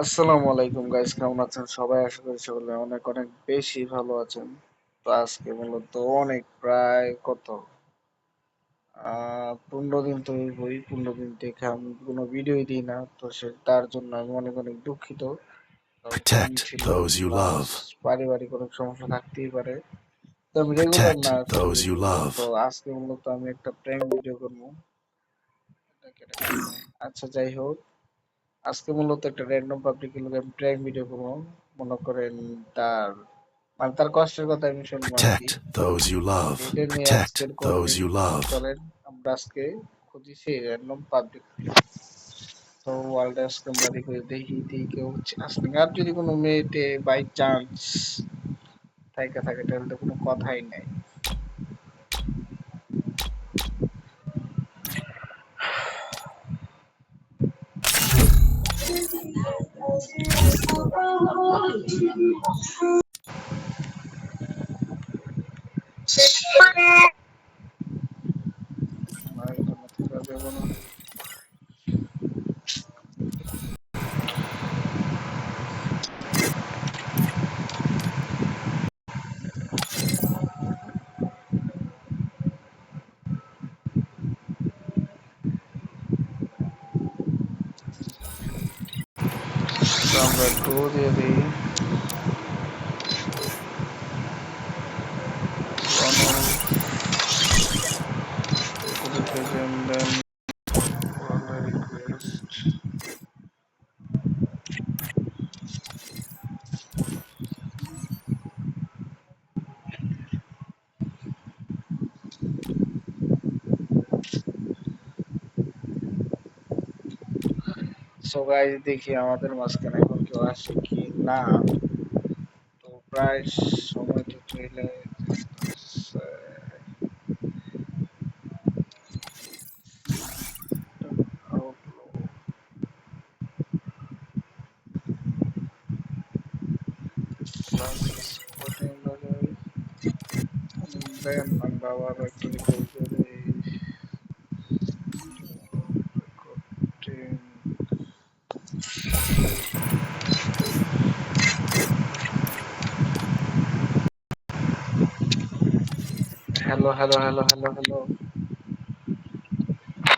আসসালামু আলাইকুম গাইস, কেমন আছেন সবাই? আশা করি সকলে অনেক অনেক বেশি ভালো আছেন। তো আজকে মূলত অনেক প্রায় কত 15 দিন তো হইবই। 15 দিন থেকে আমি কোনো ভিডিওই দিই না, তো তার জন্য আমি অনেক অনেক দুঃখিত। কারণ কাম Protect ছিল, those you প্লাস love. পারিবারিক অনেক সমস্যা থাকতেই পারে। তো আমি রেগুলার Protect না আসলে those you ভিডিও। তো love. আজকে মূলত আমি একটা প্র্যাঙ্ক ভিডিও করবো। আচ্ছা, যাই হোক, আজকে মূলত একটা র্যান্ডম পাবলিক আমি প্র্যাঙ্ক ভিডিও করবো। মনে করেন তার তার কষ্টের কথা আমি শুনবো আর কি। Protect those you love. এটা নিয়ে Protect আজকের those কন্টেন্ট। you love. চলেন আমরা আজকে খুঁজি সেই র্যান্ডম পাবলিক। তো ওয়ার্ল্ডে আজকে আমরা দেখি কেউ আসলে, আর যদি কোনো মেয়েতে বাই চান্স থাকে তাহলে তো কোনো কথাই নাই। আমার এটা মাথায় যাবে না। তো আমরা ডো দিয়ে দিই। সো গাইস, দেখি আমাদের মাঝখানে এখন কেউ আসে কি না। তো প্রায় সময় তো চলে যাচ্ছে। দেন আমরা আবার একটু রিকল করে hello hello hello hello hello.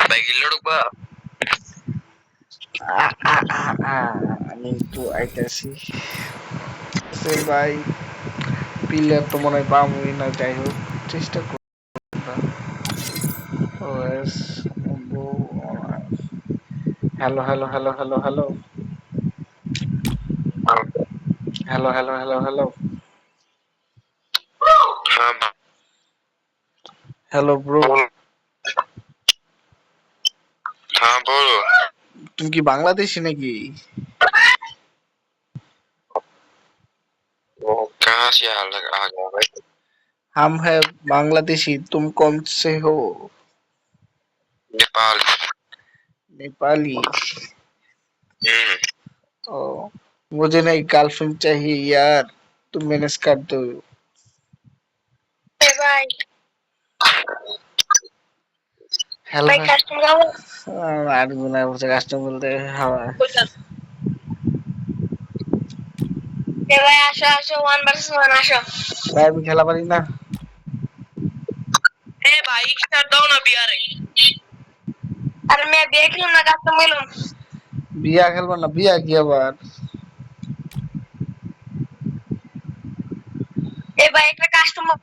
ভাই গিল্লো ঢুকবা? আমি একটু আইতাছি সে ভাই। পিলার তো মনে হয় পামই না, যাই হোক চেষ্টা করব। Hello hello hello hello hello hello hello hello hello হ্যাঁ হ্যালো ব্রো। বল। हाँ बोलो। তুমি কি বাংলাদেশি নাকি? वो कहाँ से आ गया भाई? हम है बांग्लादेशी, तुम कौन से हो? नेपाल। नेपाली। हम्म। ओ, मुझे नहीं गर्लफ्रेंड चाहिए यार, तुम मैनेज कर दो। भाई हेलो भाई भाई। कस्टमर का वो आज बुना मुझे कस्टम बोलते हैं। हाँ भाई आशो आशो 1 vs 1 आशो। भाई, अभी खेला पारी ना। ए भाई स्टार्ट डाउन अभी आ रही। अरे मैं देख लूँ ना कस्टमर मिलूँ। बिया खेलबा ना, बिया की আবার ए भाई एक कस्टमर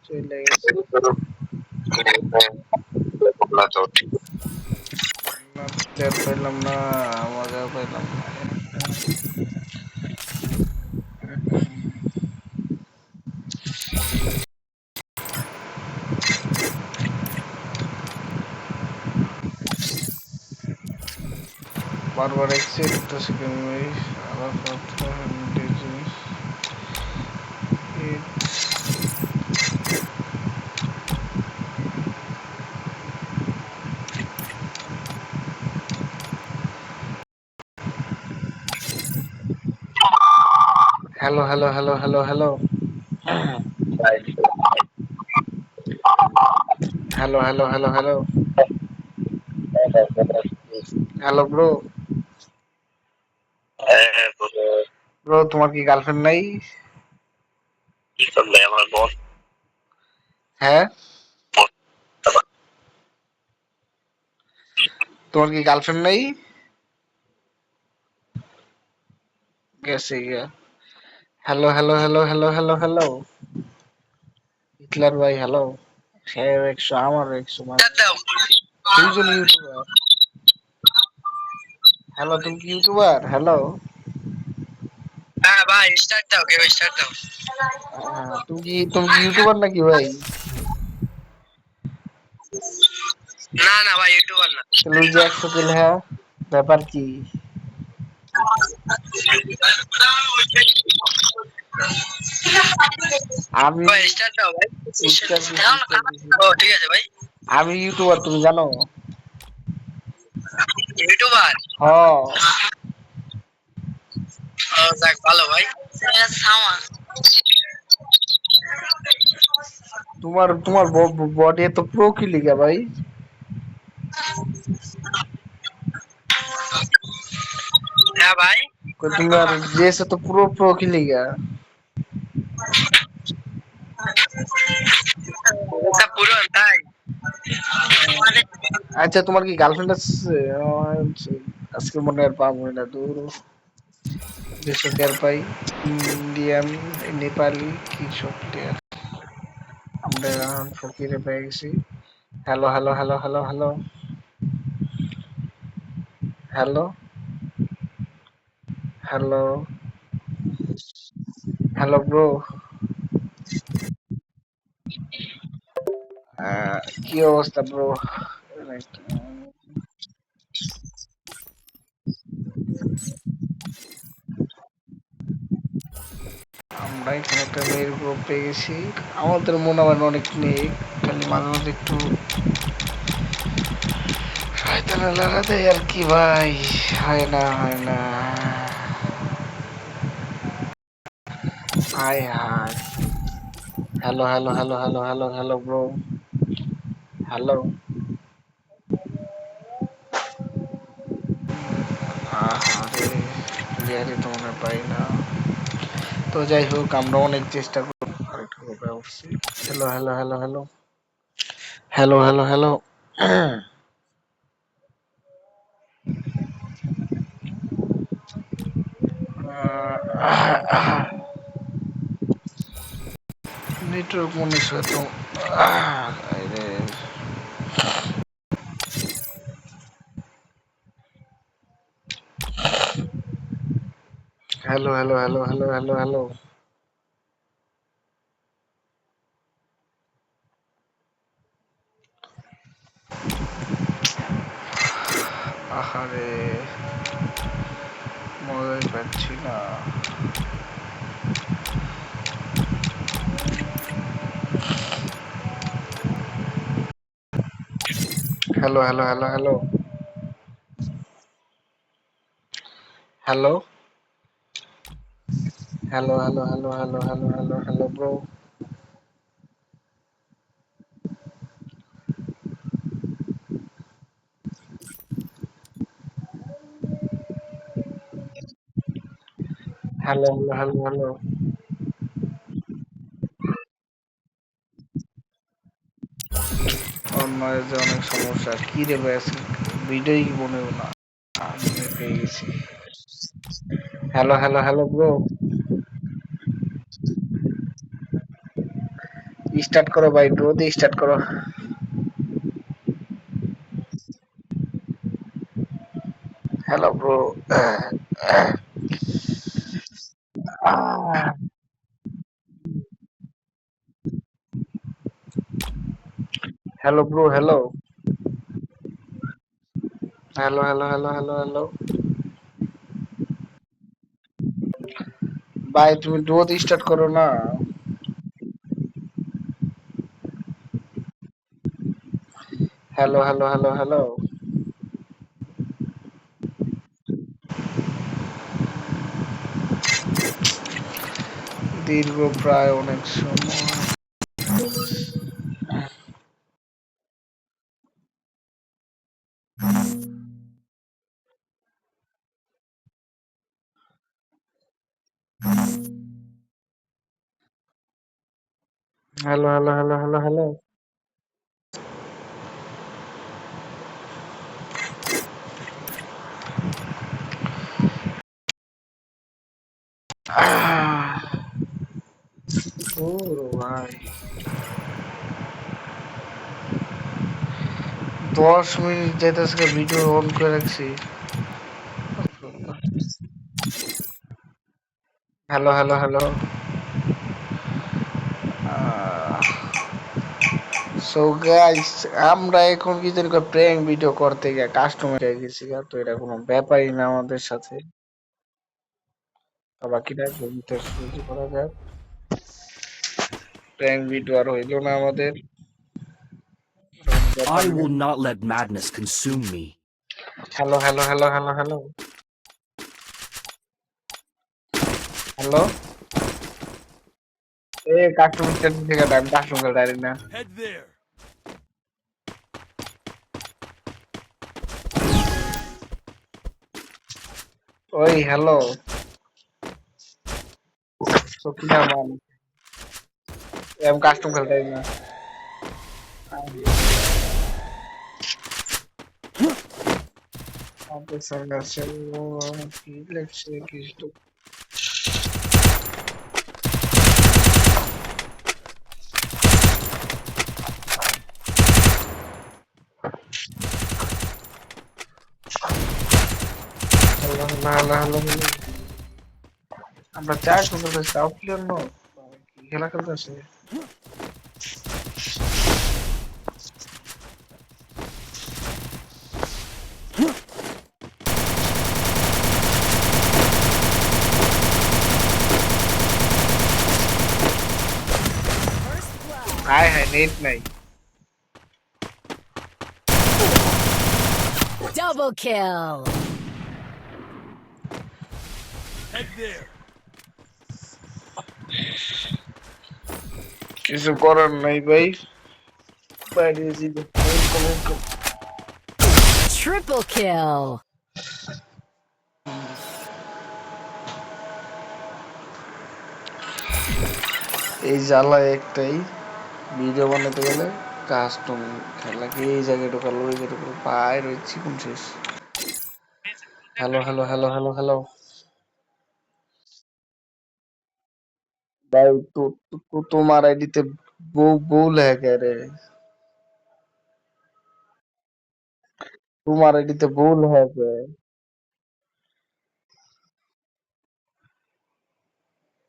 চলে গেছে। না তো ঠিক। না টের পেলাম না, মজা পেলাম না। বারবার এক্সিট তো সেকেন্ড ওই আবার কথা জিনিস। Hello hello hello hello hello hello hello hello hello hello bro. Bro তোমার কি গার্লফ্রেন্ড নাই? হ্যাঁ, তোমার কি গার্লফ্রেন্ড নাই? গেছে গিয়া। Hello hello hello hello hello hello Hitler ভাই হ্যালো। সে 100 আমার 100 মানে দুইজন ইউটিউবার। হ্যালো তুমি কি ইউটিউবার? হ্যালো। হ্যাঁ ভাই স্টার্ট দাও, গেম স্টার্ট দাও। তুমি কি ইউটিউবার নাকি ভাই? না না ভাই ইউটিউবার না। তাহলে ওই যে 100 কিল, হ্যাঁ ব্যাপার কি? আমি ভাই স্টার্ট দাও ভাই। স্টার দিছি, এখন স্টার দিছি। ও ঠিক আছে ভাই। আমি ইউটিউবার তুমি জানো? ইউটিউবার? হ। ও যাক ভালো ভাই। সামা তোমার তোমার বডি এত প্রো কি লিগা ভাই? হ্যাঁ ভাই। তোমার ড্রেস এত প্রো প্রো কি লিগা? এটা পুরো তাই। আচ্ছা তোমার কি গার্লফ্রেন্ড আছে? আচ্ছা, আজকে মনে আর পাবো না দূর। দেশে টের পাই ইন্ডিয়ান নেপালি কি সব টের আমরা ফকিরে পেয়ে গেছি। Hello hello hello hello hello hello hello hello bro. কি অবস্থা ব্রো? আমরা এখানে একটা মেয়ের গ্রুপ পেয়ে গেছি। আমাদের মনে হয় অনেক মেয়ে, খালি মাঝে মাঝে একটু শয়তানে লাগা দেয় আর কি ভাই। হয় না হয় না। High high. Hello hello hello hello hello hello bro. Hello. আহারে ক্লিয়ারই তো মনে পাই না। তো যাই হোক আমরা অনেক চেষ্টা করব আরেকটু হবে উঠছি। Hello hello hello hello hello hello hello. Network মনে হয় তো। Hello hello hello hello hello hello. আহারে মজাই পাচ্ছি না। Hello hello hello hello hello hello hello hello hello hello hello hello bro. Hello hello hello hello. আমার যে অনেক সমস্যা কি রে ভাই, আজকে ভিডিওই মনেও না। আমি পেয়ে গেছি। Hello hello hello bro. Start করো ভাই, ব্রো দিয়ে স্টার্ট করো। Hello bro. Hello bro hello hello hello hello hello hello. ভাই তুমি ডুও দিয়ে স্টার্ট করো না। Hello hello hello hello. দীর্ঘ প্রায় অনেক সময়। Hello hello hello hello hello. ও ভাই 10 মিনিট যেতেছে ভিডিও অন করে রাখছি। Hello hello hello. So guys, আমরা এখন কি জানি প্র্যাঙ্ক ভিডিও করতে গিয়ে কাস্টমার হয়ে গেছি গা, তো এটা কোনো ব্যাপারই না আমাদের সাথে। তো বাকিটা ঘুমতে শুরু করা যাক। প্র্যাঙ্ক ভিডিও আর হইলো না আমাদের, ব্যাপার I না। will not let madness consume me. Hello hello hello hello hello hello. এ কাস্টমার থেকে টাইম কাস্টমার ডাইরি না। Head there. ওই হ্যালো, তো কি নাম? এম কাস্টম খেলতে না। আমাদের সঙ্গে আছে ও, কি লেখছে কিছু। Hello hello hello hello. আমরা চার খেলতে তাও ক্লিয়ার নো, কি খেলা খেলতেছে। হায় হায় নেট নাই। Double kill. Head there. কিছু করার নাই ভাই, বাইরে যাবো। Triple kill. এই জ্বালা একটাই, ভিডিও বানাতে গেলে কাস্টম খেলাকে এই জায়গায় ঢোকালো ওই জায়গায় ঢোকালো, পায়ের ওই চিকুন শেষ। Hello hello hello hello hello. भाई तो तुम्हारा आईडी ते वो बोल है कह रहे, तुम्हारा आईडी ते बोल है क्या?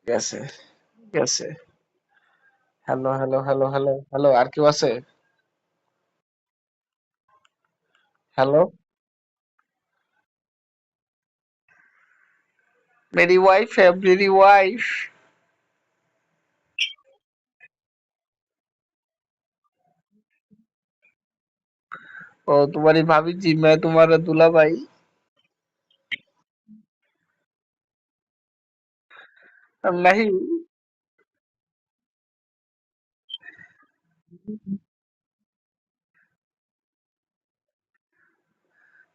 कैसे कैसे? Hello hello hello hello hello আর কেউ আছে? हेलो, मेरी वाइफ है, मेरी वाइफ। ओ तुम्हारी भाभी जी, मैं तुम्हारा दूल्हा भाई। नहीं,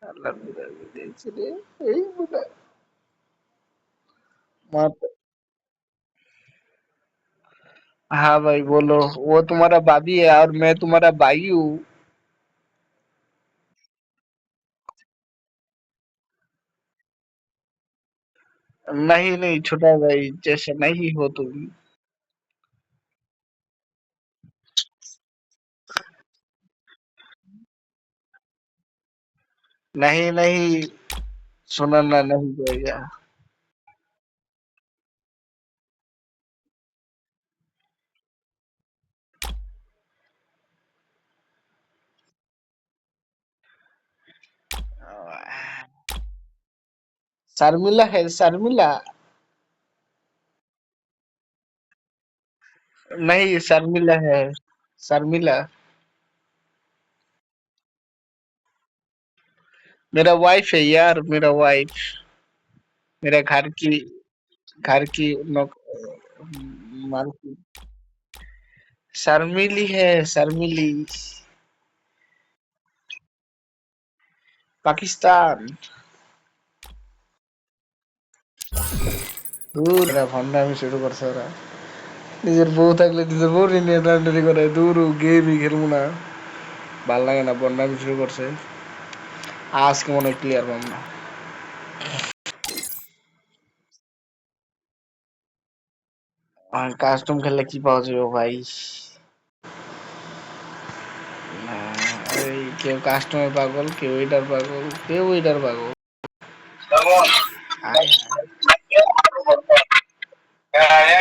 अल्लाह मेरा विदेश रे, यही बोला मत। हाँ भाई बोलो, वो तुम्हारा भाभी है और मैं तुम्हारा भाई हूँ। नहीं नहीं छोटा भाई जैसे नहीं हो तुम। नहीं नहीं, सुना ना नहीं जाएगा। शर्मिला है शर्मिला। नहीं शर्मिला है, शर्मिला। मेरा वाइफ है यार, मेरा वाइफ, मेरा घर की मालकिन। शर्मिली है, शर्मिली। पाकिस्तान। दूर मेरा भंडामी शुरू कर सकता। নিজের বউ থাকলে নিজের বউ নিয়ে টানাটানি করে দূর গেমই খেলবো না, ভাল লাগে না, বন্যামি শুরু করছে। আজকে মনে হয় ক্লিয়ার পাম না। কাস্টম খেললে কি পাওয়া যাবে ভাই? এই কেউ কাস্টমের পাগল, কেউ এটার পাগল, কেউ এটার পাগল। আয় হায়।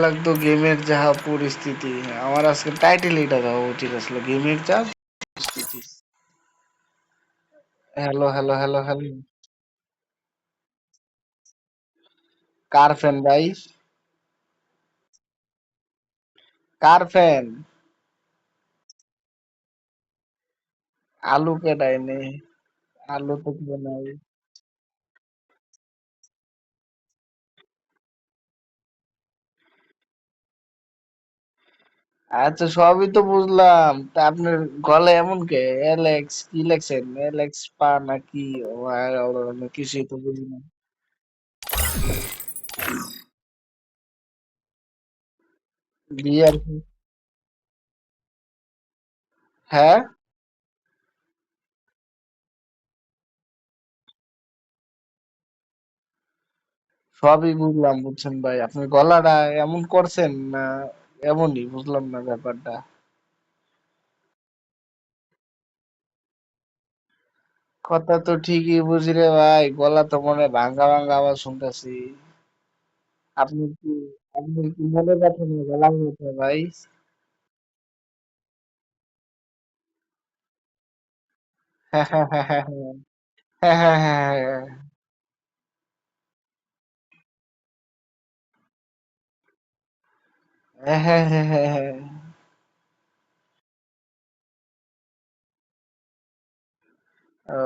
লাগতো গেমের যা পরিস্থিতি, আমার আজকে টাইটেল এটা দেওয়া উচিত আসলে, গেমের যা পরিস্থিতি। Hello hello hello hello. কার ফ্যান ভাই? কার ফ্যান? আলু কে ডাইনে? আলু তো কেউ নাই। আচ্ছা সবই তো বুঝলাম, তা আপনার গলে এমন কে? এলেক্স কি লেখছেন? এলেক্স পা নাকি? ও আমি কিছুই তো বুঝি না। বিয়ার কি? হ্যাঁ, সবই বুঝলাম বুঝছেন ভাই, আপনার গলাটা এমন করছেন না? এমনই বুঝলাম না ব্যাপারটা। কথা তো ঠিকই বুঝি রে ভাই, গলা তো মনে হয় ভাঙ্গা ভাঙ্গা আওয়াজ শুনতেছি। আপনি কি আপনি কি মনে রাখেন গলা মতো ভাই? হ্যাঁ হ্যাঁ হ্যাঁ হ্যাঁ হ্যাঁ হ্যাঁ হ্যাঁ হ্যাঁ হ্যাঁ হ্যাঁ হ্যাঁ হ্যাঁ হ্যাঁ। ও,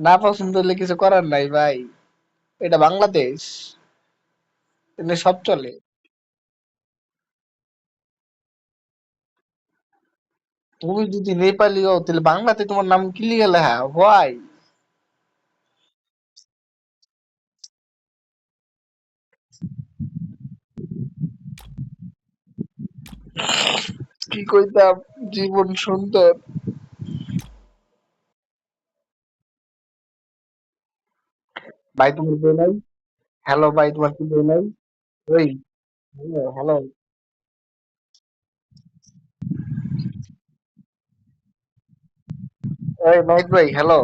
না পছন্দ হলে কিছু করার নাই ভাই, এটা বাংলাদেশ, এখানে সব চলে। তুমি যদি নেপালি হও তাহলে বাংলাতে তোমার নাম কি লিখে লেখা হয়? কি কইতাম, জীবন সুন্দর। ভাই তোমার বই নাই? হ্যালো ভাই, তোমার কি বই নাই? ওই হ্যালো হ্যালো। এই নাইট ভাই হ্যালো।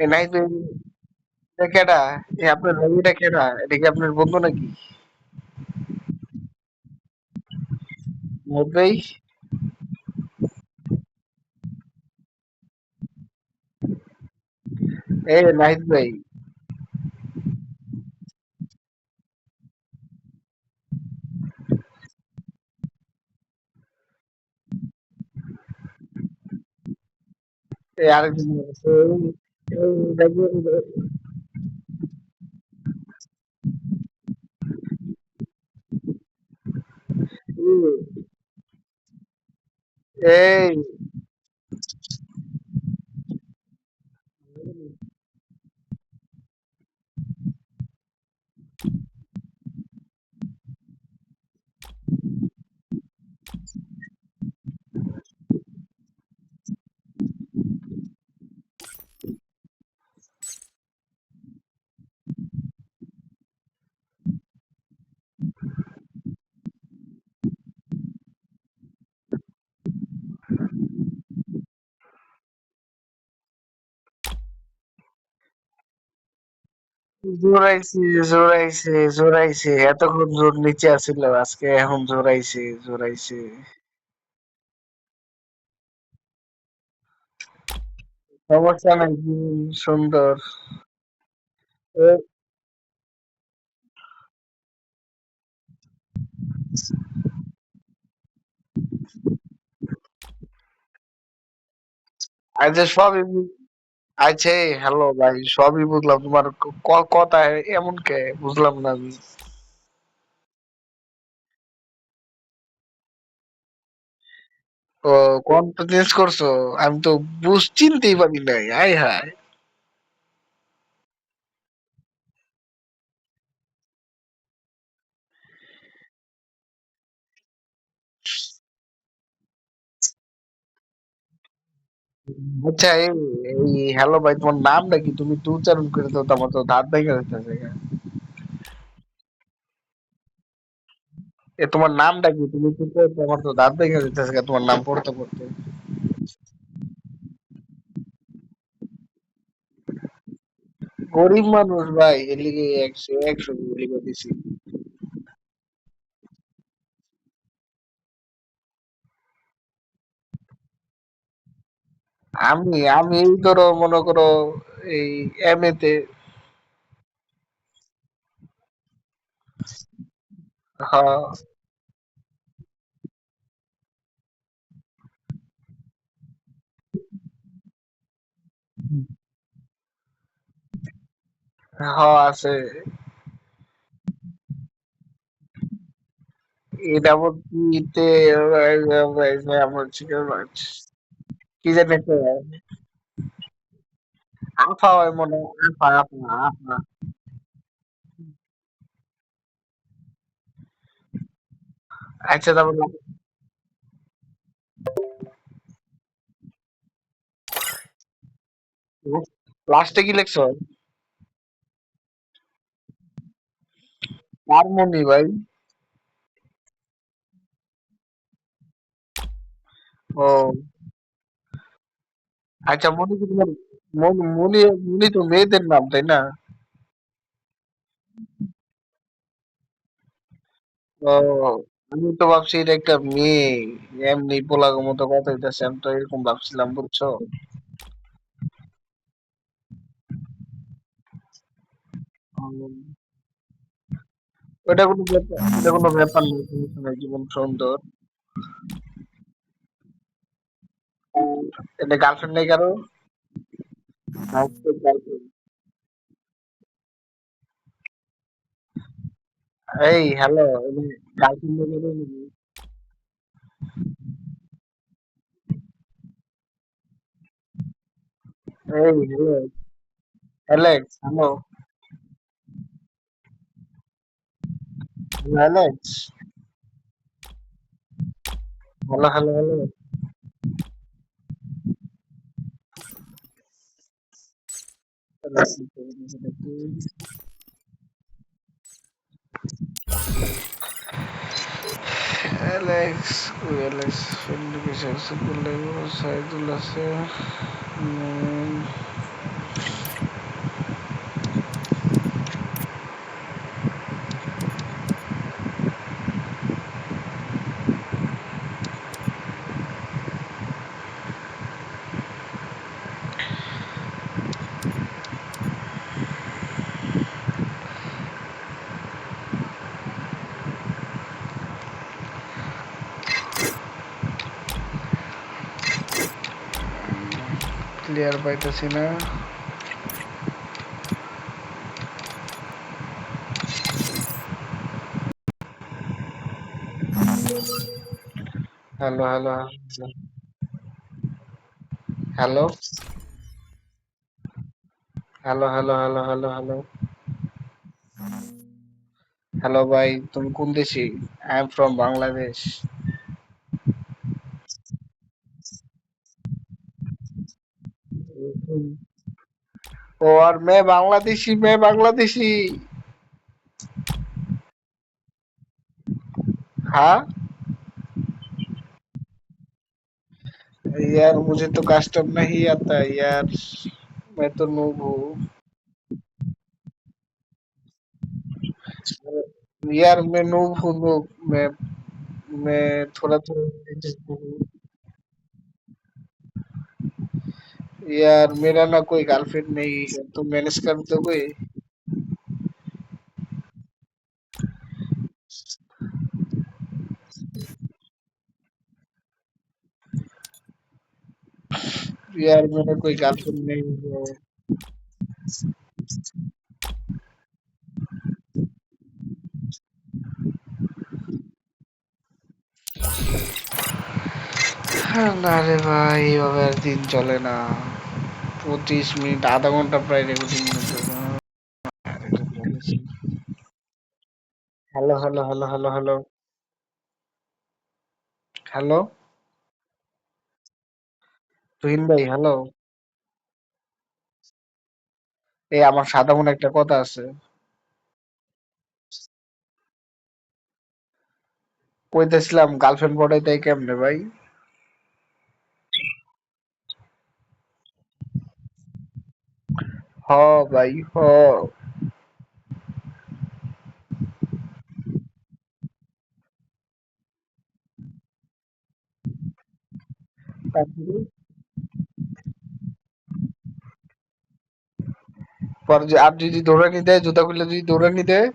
এই নাইট ভাই, এটা কেডা? এ আপনার ভাইটা কেডা? এটা কি আপনার বন্ধু নাকি? নাইট ভাই, এই নাইট ভাই, এই আরেকজন আছে, এই এই জোরাইছে জোরাইছে জোরাইছে, এতক্ষণ জোর নিচে আসছিল, আজকে এখন জোরাইছে জোরাইছে। সমস্যা নাই, জীবন সুন্দর। এ, আচ্ছা সবই আচ্ছা হ্যালো ভাই, সবই বুঝলাম, তোমার কথা এমন কে বুঝলাম না আমি। ও, কোনটা চেঞ্জ করছো? আমি তো চিনতেই পারি নাই, হাই হাই। আচ্ছা এই হ্যালো ভাই, তোমার নামটা কি? তুমি তো উচ্চারণ করে দাও তো, আমার তো দাঁত ভেঙে যাচ্ছে। এ তোমার নামটা কি? তুমি তো আমার তো দাঁত ভেঙে যাচ্ছে তোমার নাম পড়তে পড়তে। গরিব মানুষ ভাই, এর লিগে একশো একশো লিখে দিছি। আমি এই ধরো মনে করো এই এম এ তে। হ্যাঁ, হ্যাঁ আছে। এটা বলতে আমার চিকেন মাছ কি জানি একটা আফা হয় মনে হয়, আফা আফা আফা। আচ্ছা তারপর লাস্টে কি লিখছো? হারমোনি ভাই। ও আচ্ছা, মনি কি তোমার মনি মনি তো মেয়েদের নাম তাই না? ও, আমি তো ভাবছি এটা একটা মেয়ে, এমনি পোলাগো মতো কথা হইতেছে, আমি তো এরকম ভাবছিলাম বুঝছো। উম, ওটা কোনো ব্যাপার নেই, সমস্যা নাই, জীবন সুন্দর। এটা গার্লফ্রেন্ড নেই কারো? girlfriend। এই হ্যালো, গার্লফ্রেন্ড নেই কারো? এই hello, Alex hello, Alex hello hello hello. Alex, ওই অ্যালেক্স ফ্রেন্ড কিছু আছে বললে, সাইদুল আছে। উম, ক্লিয়ার পাইতেছি না। Hello hello hello hello hello hello hello hello hello ভাই, তুমি কোন দেশি? I am from Bangladesh. और मैं बांग्लादेशी। हाँ यार, मुझे तो कस्टम नहीं आता यार, मैं तो नूब हूँ। यार मैं नूब हूँ, नूब। मैं थोड़ा थोड़ा यार, मेरा ना कोई गर्लफ्रेंड नहीं है, तो मैनेज कर दो कोई। यार मेरा कोई गर्लफ्रेंड नहीं है। না রে ভাই, এভাবে আর দিন চলে না। 25 মিনিট, আধা ঘন্টা প্রায় রেকর্ডিং হচ্ছে। Hello hello hello hello hello hello, Tuhin ভাই হ্যালো। এই আমার সাদা মনে একটা কথা আছে, কইতেছিলাম গার্লফ্রেন্ড পটাইতে কেমনে ভাই? হ ভাই হ। তারপরে পরে যে আর যদি দৌড়ানি দেয়, জুতা খুলে যদি দৌড়ানি দেয়,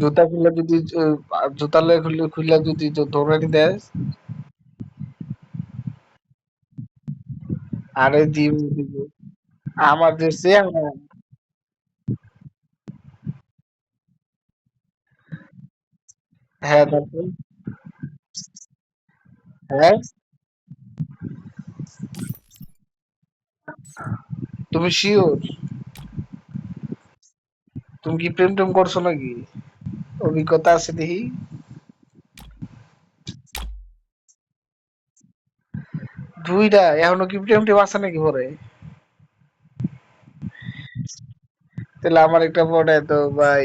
জুতা খুলে যদি জুতা খুলে খুলে যদি দৌড়ানি দেয়, আরে জিম দিব। আমার যে চেহারা, হ্যাঁ তারপর, হ্যাঁ তুমি শিওর? তুমি কি প্রেম টেম করছো নাকি? অভিজ্ঞতা আছে দেখি। দুইটা এখনো কি প্রেম টেম আছে নাকি পরে? তাহলে আমার একটা পটায় তো ভাই,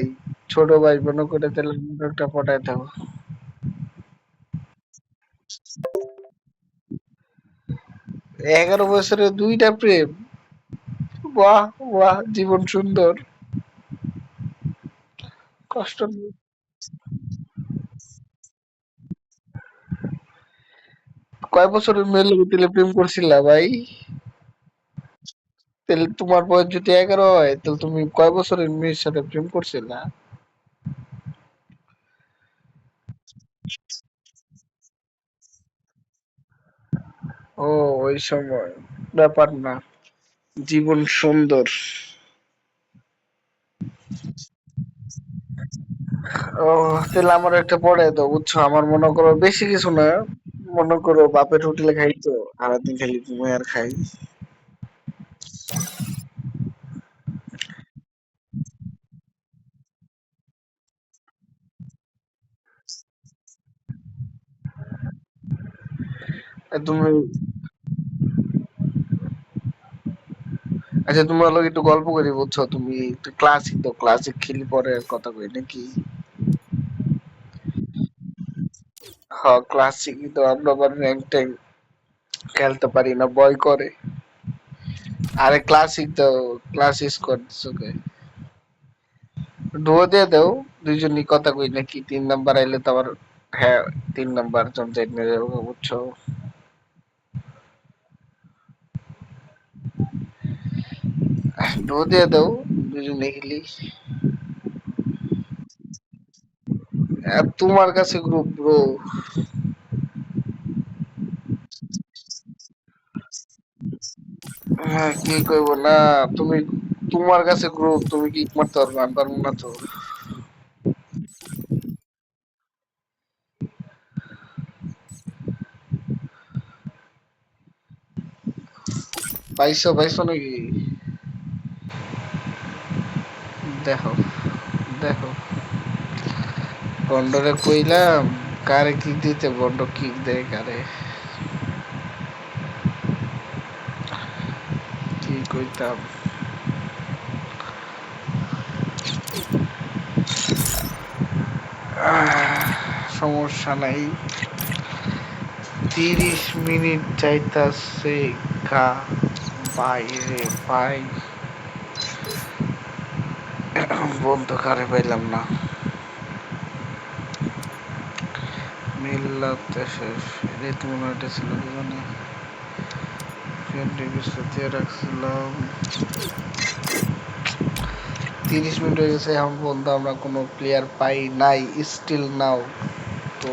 ছোট ভাই বোন করে, তাহলে আমার একটা পটায় দাও। 11 বছরে দুইটা প্রেম? বাহ বাহ, জীবন সুন্দর। কষ্ট নেই। কয় বছরের মেয়ে লোক তাহলে প্রেম করছিলা ভাই? তাহলে তোমার বয়স যদি 11 হয়, তাহলে তুমি কয় বছরের মেয়ের সাথে প্রেম করছিলা? ও, ওই সময় ব্যাপার না, জীবন সুন্দর। ও, তাহলে আমার একটা পড়ে তো বুঝছো, আমার মনে করো বেশি কিছু না, মনে করো বাপের হোটেলে খাই তো, সারাদিন খালি ঘুমাই আর খাই। আর তুমি, আচ্ছা তোমার লোক একটু গল্প করি বুঝছো, তুমি একটু ক্লাসিক তো, ক্লাসিক খেলি পরে কথা কই নাকি? হ্যাঁ ক্লাসিক তো, আমরা আবার র্যাঙ্ক ট্যাঙ্ক খেলতে পারি না, ভয় করে। আরে ক্লাসিক তো, ক্লাস স্কোয়াড ওকে, ডুয়ো দিয়ে দাও, দুইজনই কথা কই নাকি? 3 নাম্বার আইলে তো আবার, হ্যাঁ 3 নাম্বার জন যাই নিয়ে যাবো বুঝছো। ডুয়ো দিয়ে দাও, দুইজনে খেলি। আর তোমার কাছে গ্রুপ ব্রো? হ্যাঁ কি করবো না, তুমি, তোমার কাছে গ্রুপ, তুমি কি মারতে পারবে? আমি পারবো না তো। পাইছো পাইছো নাকি? দেখো দেখো, বন্ডরে কইলাম কারে কিক দিতে, বন্ড কিক দেয় কারে, কি কইতাম। সমস্যা নাই, 30 মিনিট যাইতাছে গা বাইরে ভাই, বন্ধু কারে পাইলাম না। মিল্লাতে শেষ, ঋতু মনে হইতেছিল দুজনে ফ্রেন্ড রিকোয়েস্ট দিয়ে রাখছিলাম। 30 মিনিট হয়ে গেছে, এখন পর্যন্ত আমরা কোনো প্লেয়ার পাই নাই, স্টিল নাও। তো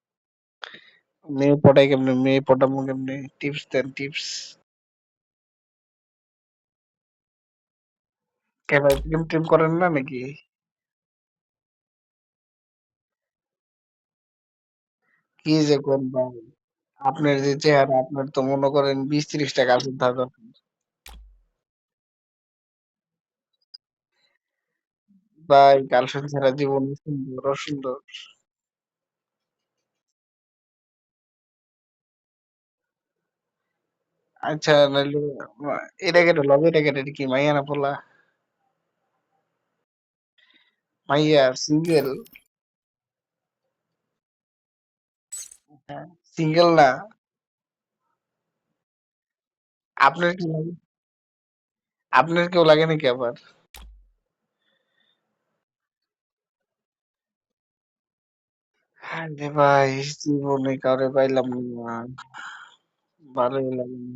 মেয়ে পটাই কেমনে, মেয়ে পটামো কেমনে, টিপস দেন টিপস। কে ভাই প্রেম টেম করেন না নাকি? কি যে কোন ভাই, আপনার যে চেহারা, আপনার তো মনে করেন 20-30টা গার্লফ্রেন্ড থাকা দরকার। ভাই গার্লফ্রেন্ড ছাড়া জীবন সুন্দর অসুন্দর। আচ্ছা নাইলে এটা কেটে লব, এটা কেটে কি মাইয়া না পোলা? মাইয়া সিঙ্গেল? হ্যাঁ সিঙ্গেল না? আপনার কি লাগে? আপনার কেউ লাগে নাকি আবার? আরে ভাই জীবনে কাউরে পাইলাম না, ভালোই লাগে না।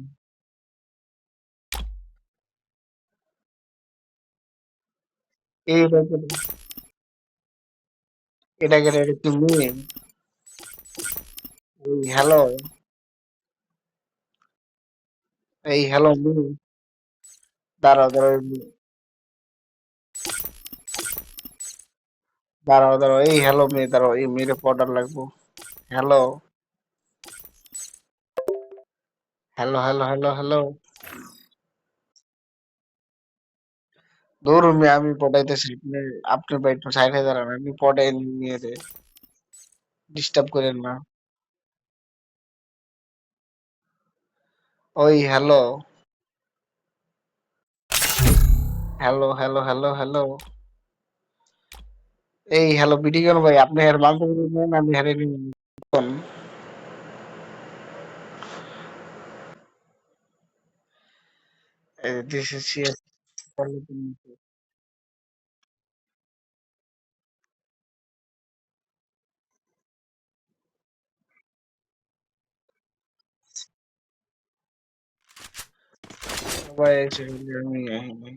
এটা কেটে, এটা কেটে, এটা কি মেয়ে? এই হ্যালো, এই হ্যালো মেয়ে, দাঁড়াও দাঁড়াও দাঁড়াও দাঁড়াও, এই হ্যালো মেয়ে দাঁড়াও, এই মেয়ের পাউডার লাগবো। Hello hello hello hello hello. ধরুন মেয়ে আমি পটাইতেছি, আপনি আপনি ভাই একটু সাইডে দাঁড়ান, আপনি পটাই নিয়ে ডিস্টার্ব করেন না। ওই hello hello hello hello hello. এই হ্যালো বিডি কেন ভাই, আপনি আর বান্ধবী নেন, আমি হারে নিন। This is CS. সবাই এসে বললে আমি আহি নাই।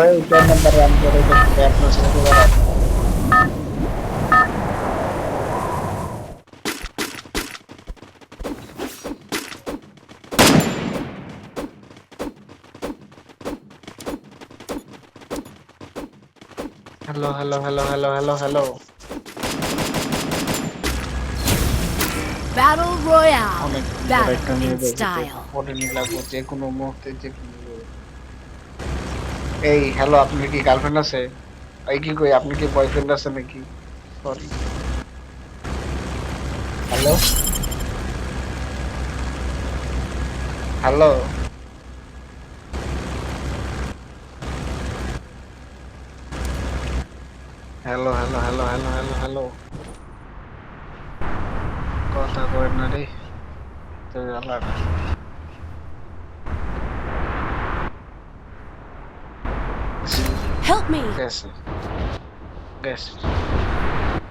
ওই 4 নাম্বার রান করে দেখতে আপনার সাথে দাঁড়ান। Hello hello hello hello hello hello. Battle Royale. অনেক বড় একটা Battle মেয়ে in দেখতে style. পরে নিলাম যে কোনো মুহূর্তে যে কোনো। এই হ্যালো আপনি কি গার্লফ্রেন্ড আছে? এই কি কই আপনি কি বয়ফ্রেন্ড আছে নাকি? Sorry. Hello hello hello hello hello hello hello hello. কথা কয় না রে, তো আলাদা Help me. গেছে গেছে,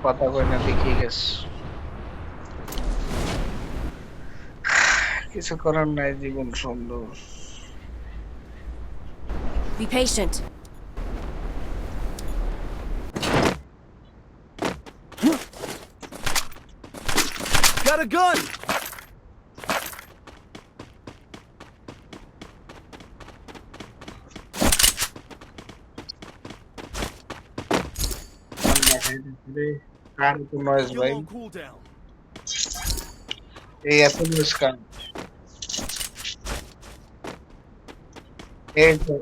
কথা কয় না দেখি গেছে। কিছু করার নাই, জীবন সুন্দর। Be patient. Got a gun! কার তো নয়েজ Still ভাই, on cooldown. এই এত নয়েজ কার? এই তো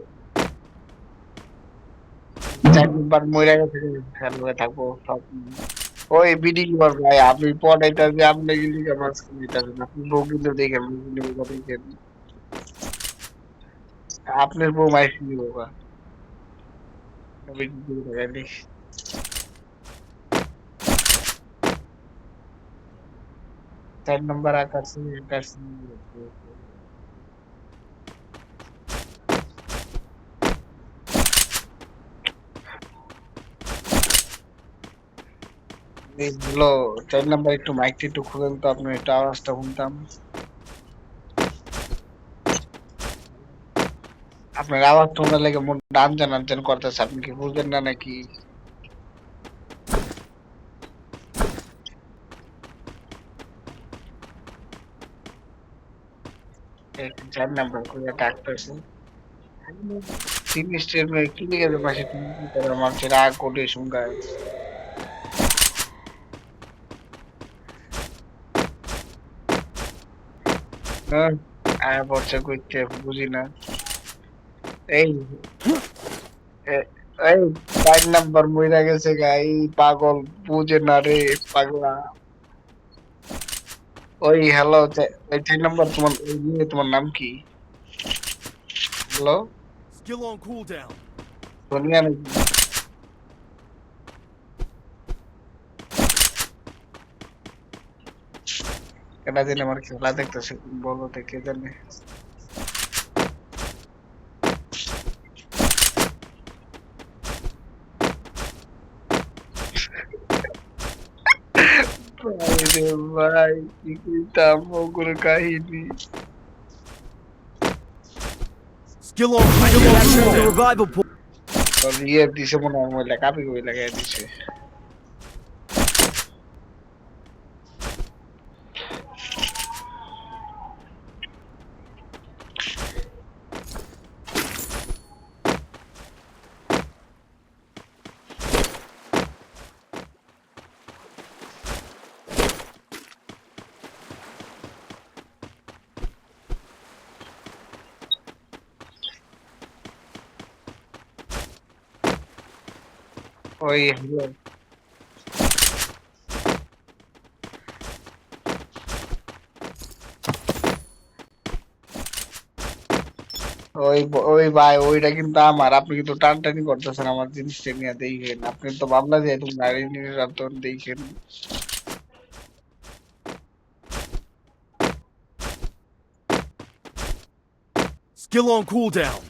4 বার মইরা গেছে, খেয়াল করে থাকবো সব। ওই বিডি কিবার ভাই, আপনি পড়াইতে যে আপনি কিন্তু মাছ কিনতেছেন, আপনি বউ কিন্তু দেখেন, বউ কিন্তু দেখেন, আপনার বউ মাইক দিব বা বিডি করে দেখাইলি। 4 নাম্বার আকাশে আকাশে এই হলো। 4 নাম্বার একটু মাইকটা একটু খুলেন তো, আপনার একটু আওয়াজটা শুনতাম। আপনার আওয়াজ শোনা লেগে মন আনজান আনজান করতেছে, আপনি কি বুঝবেন না নাকি? এক 4 নাম্বার করে ডাকতেছে। জিনিসটার ক্লিনিকের পাশে মানুষের রাগ করে শুনগায়। হ্যাঁ, আয়া পড়ছে কইতে বুঝি না। এই এ- এই 4 নাম্বার মইরা গেছে গা, এই পাগল বুঝে না রে পাগলা। ওই হ্যালো, ওই 4 নাম্বার তোমার ওই মেয়ে, তোমার নাম কি? Hello, Skill on cooldown. Sonia নাকি? কেটা জানি আমার খেলা দেখতেছে, বলো তো কে জানে। ভাই রে ভাই, কি কইতাম ওগুলো কাহিনী। Skill on cooldown. The revival point. ওর ইয়ে দিছে মনে হয়, মহিলা কাপি কই লাগাই দিছে। ওই হলো, ওই ভাই ওইটা কিন্তু আমার, আপনি কিন্তু টানটানি করতেছেন আমার জিনিসটা নিয়ে, দেখেন আপনি তো ভাবনা যে তুমি নারী নির্যাতন দেখেন। Skill on cooldown.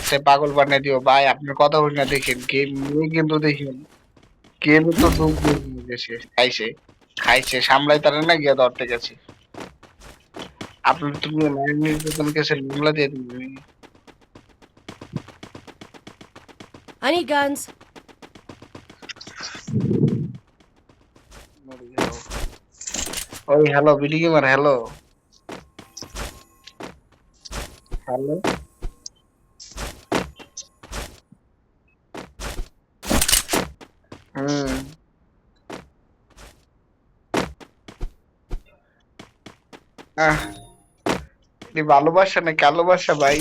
সে পাগল বানিয়ে দিও ভাই, আপনার কথা বলি না, দেখেন গেম নিয়ে কিন্তু দেখেন গেমে তো ঢুক গেছে, খাইছে খাইছে সামলাই তারা না গিয়া ধরতে গেছে। আপনি তুমি নারী নির্যাতন কেসে মামলা দিয়ে দিবেন। I need guns. ওই hello BD gamer, hello hello. হুম। আহ, এটি ভালোবাসা না কালোবাসা ভাই?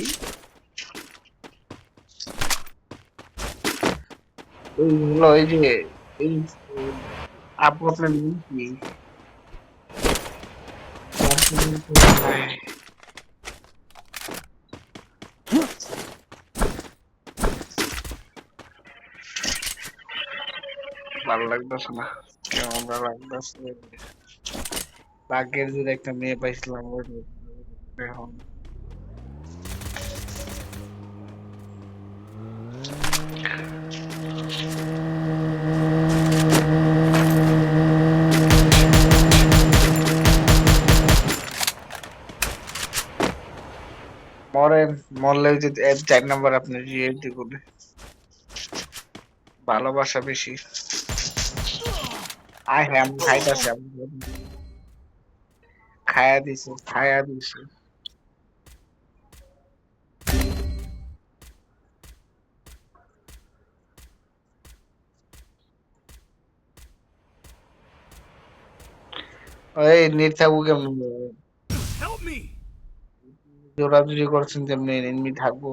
এই হলো এই যে এই আপু আপনার নাম কি? ভালো লাগতেছে না, কেমন ভালো লাগতেছে। ভাগ্যের যদি একটা মেয়ে পাইছিলাম ওই এখন। মরেন, মরলে ওই যে 4 নাম্বার আপনি রিয়েল দিবেন। ভালোবাসা বেশি। আয় হ্যাঁ, আমি খাইতেছি, খায়া দিছে খায়া দিছে। ওই নেট থাকবো কেমন? Help me. জোরাজুরি করছেন কেমনি এমনি থাকবো?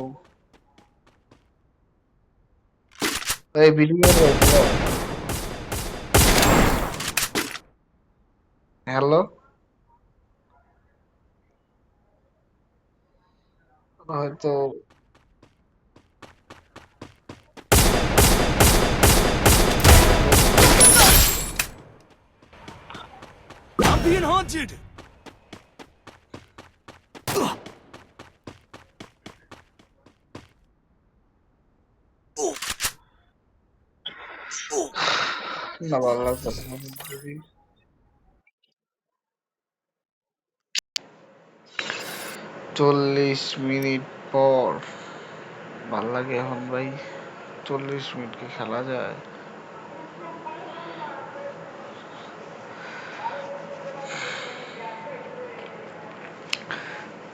ওই ভিডিও হ্যালো, হয়তো I'm being hunted. না, ভালো লাগতেছে না। 40 মিনিট পর ভাল লাগে এখন ভাই। 40 মিনিট কি খেলা যায়?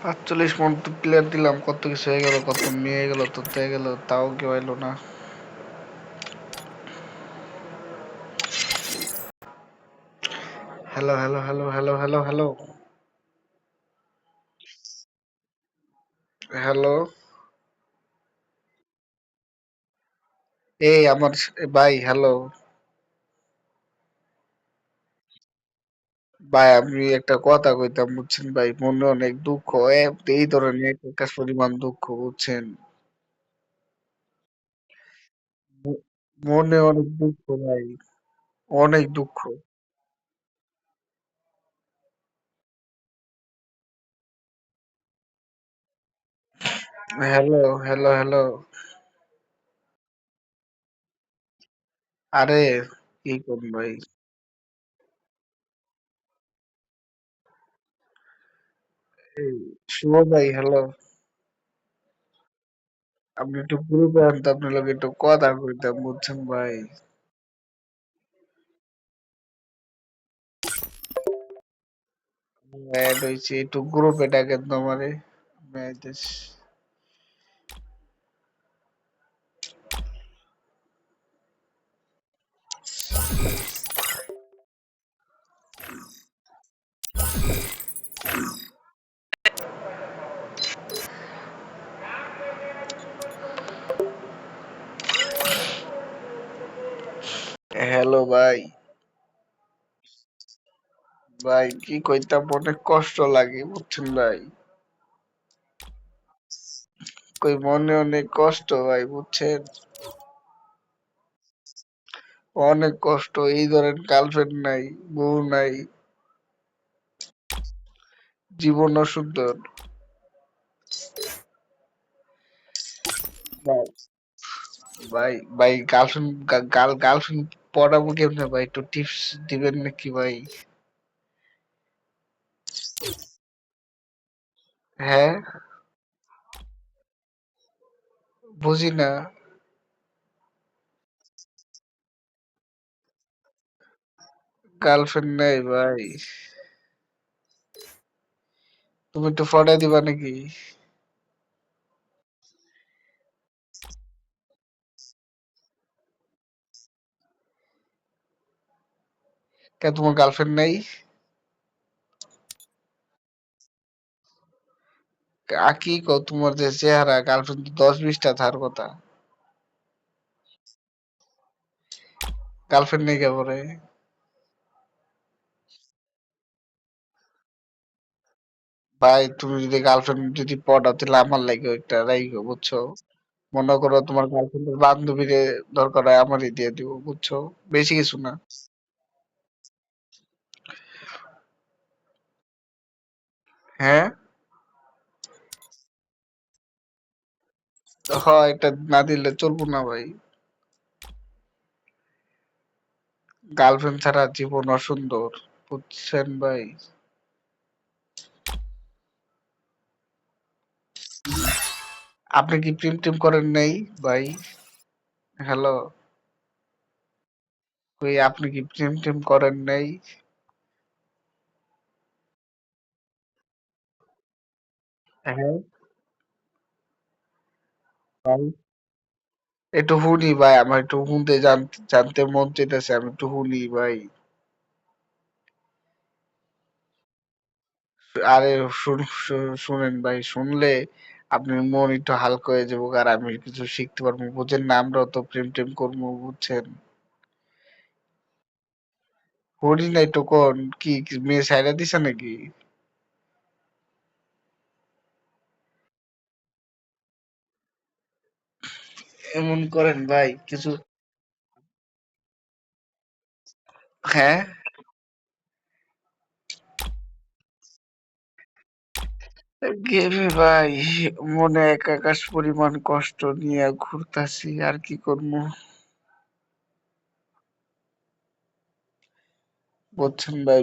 45 মিনিট প্লেয়ার দিলাম, কত কিছু হয়ে গেল, কত নিয়ে গেল, তথ্য হয়ে গেল, তাও কেউ এলো না। Hello hello hello hello hello hello hello. এই আমার ভাই, হ্যালো ভাই, আমি একটা কথা কইতাম বুঝছেন ভাই, মনে অনেক দুঃখ, এই ধরনের একটা পরিমাণ দুঃখ বুঝছেন। মনে অনেক দুঃখ ভাই, অনেক দুঃখ। Hello hello hello. আরে কি করুন ভাই? এই শুভ ভাই, হ্যালো। আপনি একটু গ্রুপে আনতে, আপনার লগে একটু কথা কইতাম বুঝছেন ভাই। অ্যাড হইছে, একটু গ্রুপে ডাকেন তো আমারে। ম্যাচেস। হ্যালো ভাই। ভাই কি কইতাম, অনেক কষ্ট লাগে বুঝছেন ভাই। কই মনে অনেক কষ্ট ভাই বুঝছেন। অনেক কষ্ট, এই ধরেন গার্লফ্রেন্ড নাই, বউ নাই, জীবন অসুন্দর। ভাই ভাই ভাই, গার্লফ্রেন্ড গার্লফ্রেন্ড পড়াবো কেমনে ভাই, একটু টিপস দিবেন নাকি ভাই? হ্যাঁ, বুঝি না। গার্লফ্রেন্ড নাই ভাই, তুমি একটু পড়াই দিবা নাকি? কে, তোমার গার্লফ্রেন্ড নাই? কি কো, তোমার যে চেহারা, গার্লফ্রেন্ড তো 10-20টা থার কথা। গার্লফ্রেন্ড নেই কে পরে? ভাই তুমি যদি গার্লফ্রেন্ড যদি পটাও, তাহলে আমার লাগে একটা রাইখো বুঝছো। মনে করো তোমার গার্লফ্রেন্ডের বান্ধবীরে দরকার হয় আমারই দিয়ে দিব বুঝছো, বেশি কিছু না। হ্যাঁ, হয় এটা না দিলে চলবো না ভাই। গার্লফ্রেন্ড ছাড়া জীবন অসুন্দর বুঝছেন ভাই। আপনি কি প্রেম টেম করেন নাই ভাই? হ্যালো, কই আপনি কি প্রেম টেম করেন নাই? হ্যাঁ ভাই, একটু শুনি ভাই, আমার একটু শুনতে জানতে মন চাইতেছে, আমি একটু শুনি ভাই। আরে শুনেন ভাই, শুনলে আপনার মন একটু হালকা হয়ে যাবো, আর আমি কিছু শিখতে পারবো বুঝছেন না, আমরাও তো প্রেম টেম করবো বুঝছেন। করি নাই তো কোন কি মেয়ে সাইরা দিছে নাকি? এমন করেন ভাই কিছু। হ্যাঁ, গেমে ভাই, মনে এক আকাশ পরিমাণ কষ্ট নিয়ে ঘুরতাছি, আর কি করবো বুঝছেন ভাই।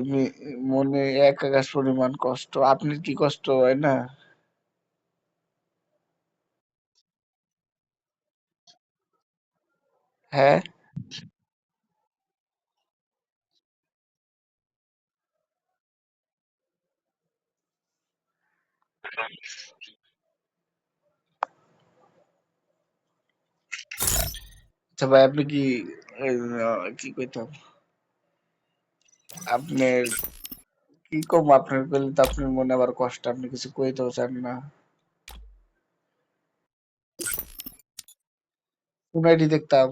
মনে এক আকাশ পরিমাণ কষ্ট, আপনার কি কষ্ট হয় না? হ্যাঁ, আচ্ছা ভাই আপনি কি কি কইতাম আপনার কি কম আপনার কইলে তো আপনার মনে আবার কষ্ট আপনি কিছু কইতেও চান না। কোন আইডি দেখতাম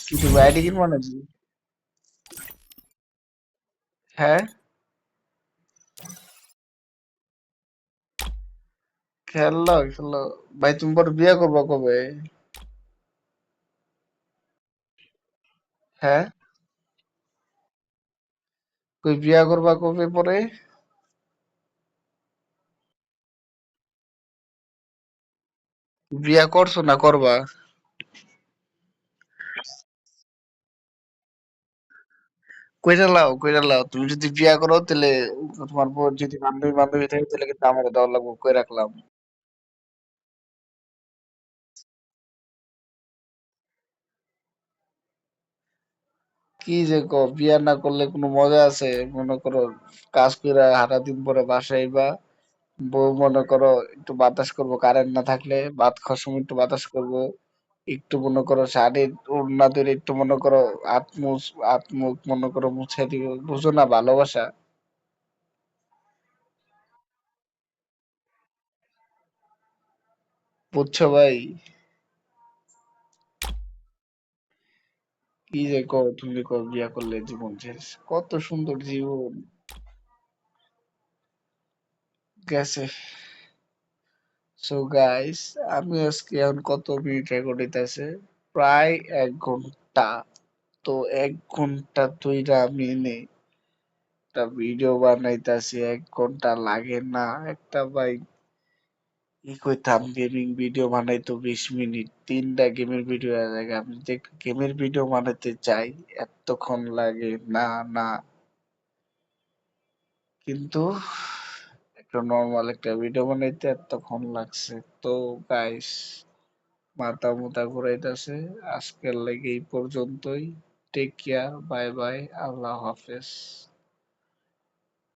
কিছু আইডি কিনবো নাকি? হ্যাঁ, খেললো খেললো। ভাই তুমি পরে বিয়ে করবো কবে? হ্যাঁ, কই বিয়ে করবা কবে পরে? বিয়ে করছো না করবা? কইরা লাও তুমি যদি বিয়ে করো তাহলে তোমার বউ যদি বান্ধবী বান্ধবী থাকে তাহলে কিন্তু আমার দেওয়া লাগবে কই রাখলাম। কি যে কো বিয়ে না করলে কোনো মজা আছে? মনে করো কাজ কইরা সারা দিন পরে বাসায় আইবা, বউ মনে করো একটু বাতাস করবো কারেন্ট না থাকলে, ভাত খাওয়ার সময় একটু বাতাস করবো, একটু মনে করো শাড়ির ওড়না ধরে একটু মনে করো হাত মুখ মনে করো মুছে দিবে, বুঝো না ভালোবাসা? বুঝছো ভাই? কি যে কো তুমি কো বিয়া করলে জীবন শেষ, কত সুন্দর জীবন গেছে। সো গাইস আমি আজকে এখন কত মিনিট রেকর্ড হইতাছে? প্রায় 1 ঘন্টা। তো 1 ঘন্টা ধইরা আমি এনে একটা ভিডিও বানাইতাছি, 1 ঘন্টা লাগে না একটা ভাই ই কইতাম গেমিং ভিডিও বানাইতো 20 মিনিট, 3টা গেমের ভিডিও হয়ে যায়। আমি যে গেমের ভিডিও বানাইতে চাই এতক্ষণ লাগে না না, কিন্তু একটা নর্মাল একটা ভিডিও বানাইতে এতক্ষণ লাগছে। তো গাইস মাথা মুথা ঘুরাইতেছে, আজকের লাগে এই পর্যন্তই। টেক কেয়ার, বাই বাই, আল্লাহ হাফেজ।